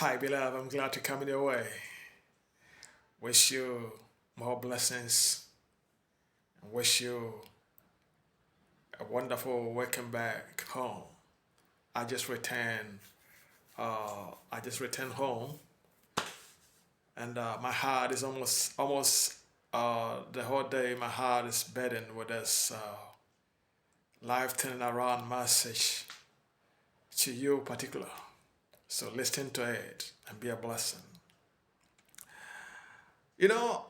Hi, beloved. I'm glad to come in your way. Wish you more blessings and wish you a wonderful welcome back home. I just returned. I just returned home, and my heart is almost the whole day. My heart is burdened with this life turning around message to you particular. So listen to it and be a blessing. You know,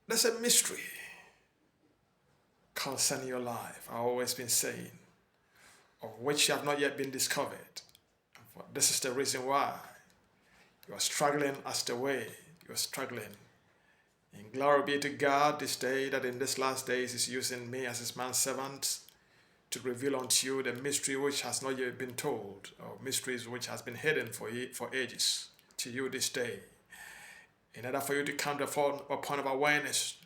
there's a mystery concerning your life. I've always been saying, of which you have not yet been discovered. This is the reason why you are struggling as the way you are struggling. And glory be to God this day that in this last days is using me as his manservant to reveal unto you the mystery which has not yet been told, or mysteries which has been hidden for ages to you this day. In order for you to come to a point of awareness,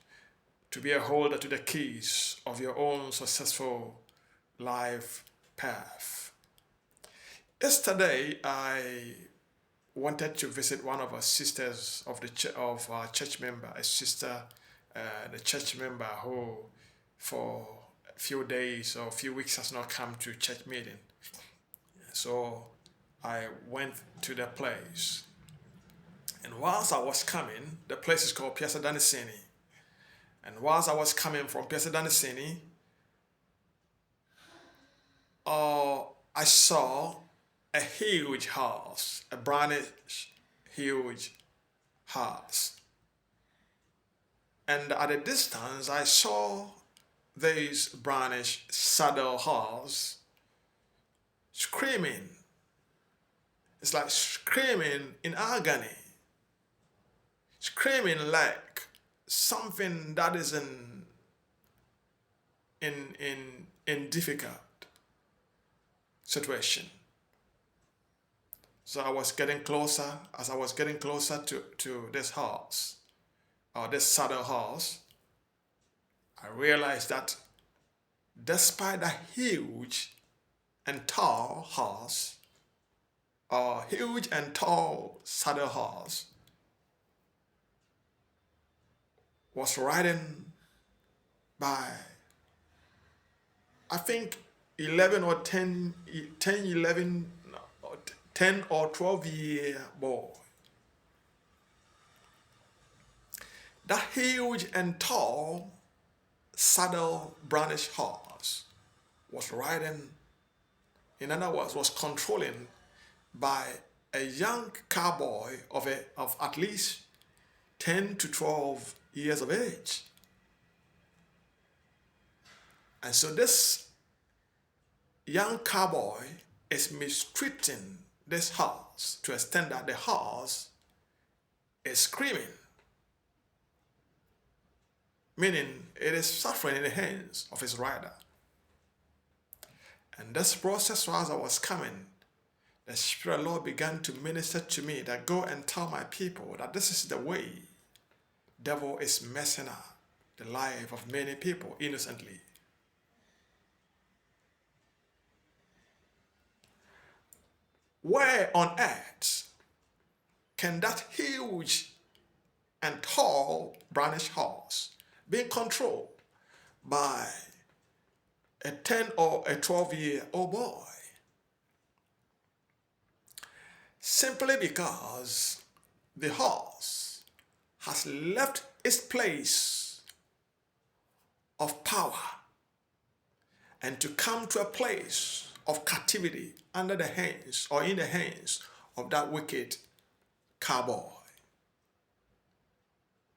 to be a holder to the keys of your own successful life path. Yesterday, I wanted to visit one of our sisters of our church member, a sister, the church member who, for a few days or a few weeks, has not come to church meeting. So I went to the place, and whilst I was coming, the place is called Piazza Danisini. And whilst I was coming from Piazza Danisini, I saw a huge house, a brownish, huge house. And at a distance, I saw this brownish saddle horse screaming. It's like screaming in agony, screaming like something that is in difficult situation. So I was getting closer. As I was getting closer to this horse, or this saddle horse, I realized that despite a huge and tall horse, or huge and tall saddle horse, was ridden by, I think, 11 or 10, 10, 11, no, 10 or 12-year boy. That huge and tall saddle brownish horse was riding, in other words, was controlling by a young cowboy of at least 10 to 12 years of age. And so this young cowboy is mistreating this horse to the extent that the horse is screaming, meaning it is suffering in the hands of his rider. And this process, as I was coming, the Spirit of the Lord began to minister to me that go and tell my people that this is the way devil is messing up the life of many people innocently. Where on earth can that huge and tall brownish horse be controlled by a 10 or a 12-year-old boy? Simply because the horse has left its place of power and to come to a place of captivity under the hands or in the hands of that wicked cowboy,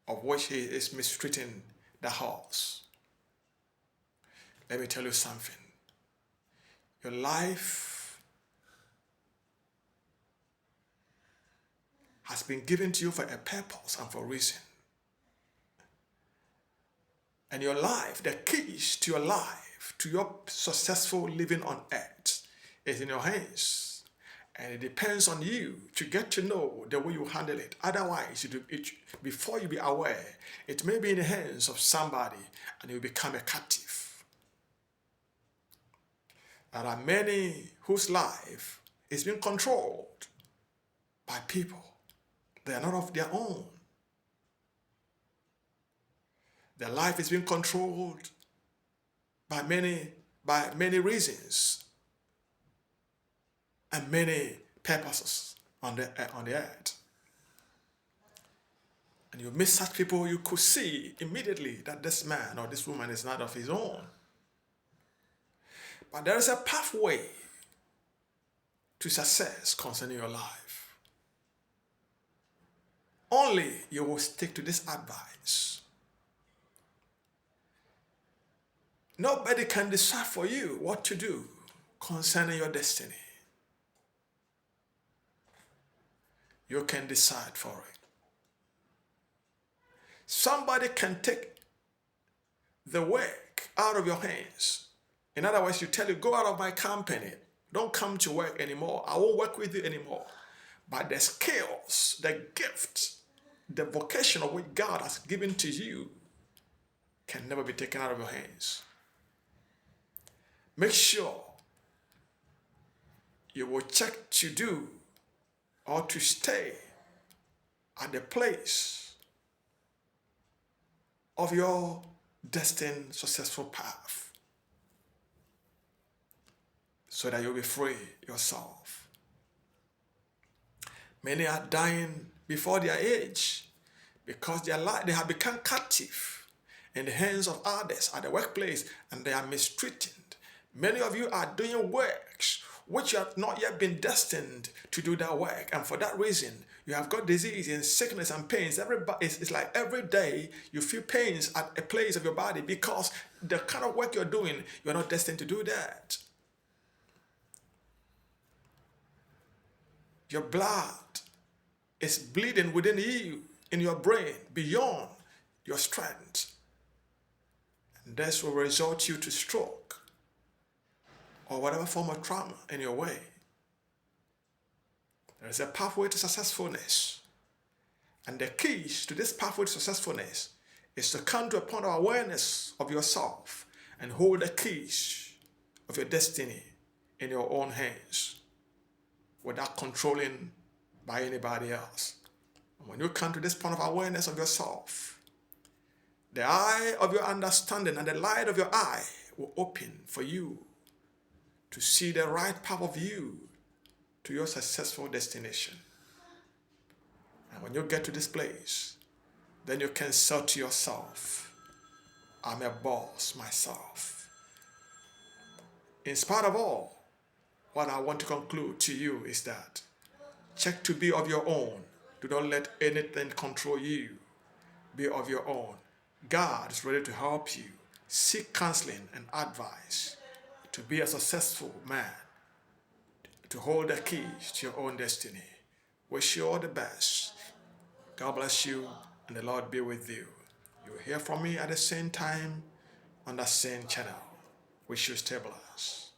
of which he is mistreating the horse. Let me tell you something. Your life has been given to you for a purpose and for a reason. And your life, the keys to your life, to your successful living on earth, is in your hands. And it depends on you to get to know the way you handle it. Otherwise, before you be aware, it may be in the hands of somebody and you become a captive. There are many whose life is being controlled by people. They are not of their own. Their life is being controlled by many reasons and many purposes on the earth. And you meet such people, you could see immediately that this man or this woman is not of his own. But there is a pathway to success concerning your life. Only you will stick to this advice. Nobody can decide for you what to do concerning your destiny. You can decide for it. Somebody can take the work out of your hands. In other words, you tell you, go out of my company. Don't come to work anymore. I won't work with you anymore. But the skills, the gifts, the vocation of which God has given to you can never be taken out of your hands. Make sure you will check to do or to stay at the place of your destined successful path so that you'll be free yourself. Many are dying before their age because they have become captive in the hands of others at the workplace and they are mistreated. Many of you are doing works which you have not yet been destined to do that work, and for that reason you have got disease and sickness and pains. It's like every day you feel pains at a place of your body because the kind of work you're doing, you're not destined to do that. Your blood is bleeding within you, in your brain, beyond your strength, and this will result you to stroke or whatever form of trauma in your way. There is a pathway to successfulness. And the keys to this pathway to successfulness is to come to a point of awareness of yourself and hold the keys of your destiny in your own hands without controlling by anybody else. And when you come to this point of awareness of yourself, the eye of your understanding and the light of your eye will open for you to see the right path of you to your successful destination. And when you get to this place, then you can say to yourself, I'm a boss myself. In spite of all, what I want to conclude to you is that check to be of your own. Do not let anything control you. Be of your own. God is ready to help you. Seek counseling and advice to be a successful man, to hold the keys to your own destiny. Wish you all the best. God bless you, and the Lord be with you. You will hear from me at the same time on the same channel. Wish you stay blessed.